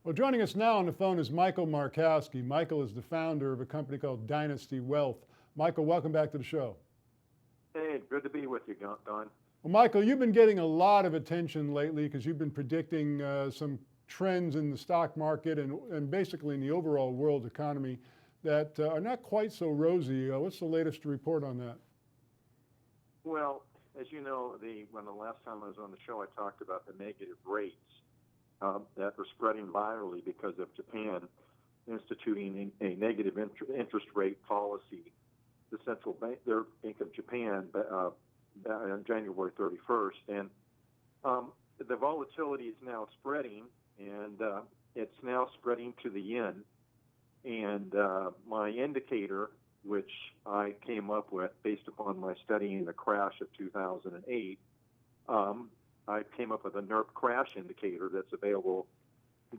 Well, joining us now on the phone is Michael Markowski. Michael is the founder of a company called Dynasty Wealth. Michael, welcome back to the show. Hey, good to be with you, Don. Well, Michael, you've been getting a lot of attention lately because you've been predicting some trends in the stock market and basically in the overall world economy that are not quite so rosy. What's the latest report on that? Well, as you know, when the last time I was on the show, I talked about the negative rates that were spreading virally because of Japan instituting a negative interest rate policy. The central bank, their Bank of Japan, on January 31st, and the volatility is now spreading, and it's now spreading to the yen. And my indicator, which I came up with based upon my studying the crash of 2008, I came up with a NERP crash indicator that's available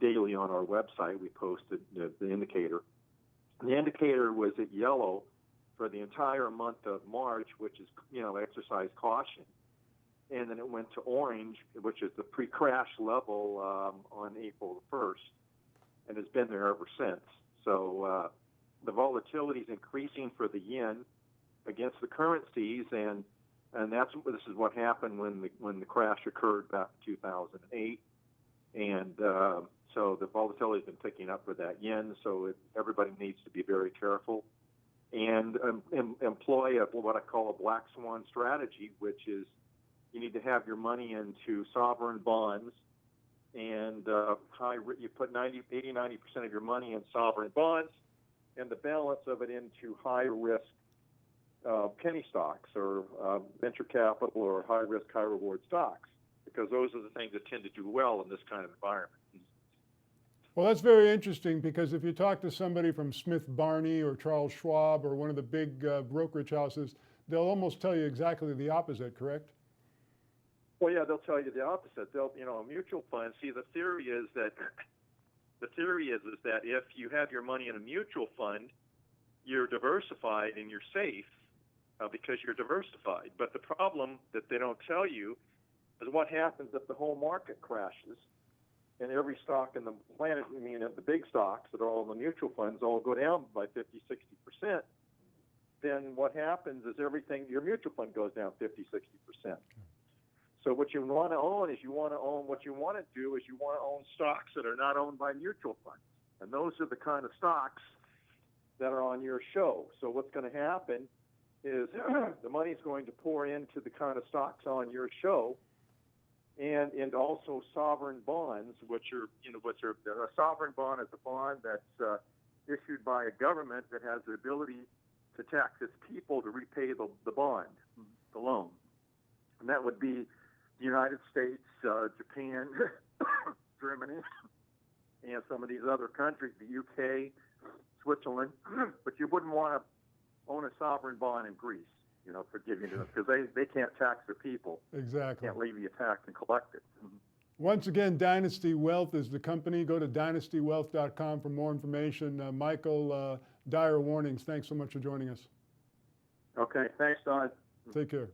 daily on our website. We posted the indicator. The indicator was at yellow for the entire month of March, which is, exercise caution. And then it went to orange, which is the pre-crash level on April 1st, and has been there ever since. So the volatility is increasing for the yen against the currencies, and this is what happened when the crash occurred back in 2008, and so the volatility has been picking up for that yen. So everybody needs to be very careful and employ what I call a black swan strategy, which is you need to have your money into sovereign bonds, and you put 80-90% of your money in sovereign bonds, and the balance of it into high-risk penny stocks or venture capital or high-risk, high-reward stocks, because those are the things that tend to do well in this kind of environment. Well, that's very interesting, because if you talk to somebody from Smith Barney or Charles Schwab or one of the big brokerage houses, they'll almost tell you exactly the opposite, correct? Well, yeah, they'll tell you the opposite. A mutual fund. See, the theory is that if you have your money in a mutual fund, you're diversified and you're safe because you're diversified. But the problem that they don't tell you is what happens if the whole market crashes and every stock in the planet, the big stocks that are all in the mutual funds, all go down by 50-60%. Then what happens is your mutual fund goes down 50-60%. So what you want to own is you want to own stocks that are not owned by mutual funds. And those are the kind of stocks that are on your show. So what's going to happen is the money is going to pour into the kind of stocks on your show, and also sovereign bonds, which are a sovereign bond is a bond that's issued by a government that has the ability to tax its people to repay the bond, the loan. And that would be the United States, Japan, Germany, and some of these other countries, the UK, Switzerland. But you wouldn't want to own a sovereign bond in Greece, because they can't tax their people. Exactly. Can't leave you taxed and collect it. Once again, Dynasty Wealth is the company. Go to dynastywealth.com for more information. Michael, dire warnings. Thanks so much for joining us. Okay, thanks, Don. Take care.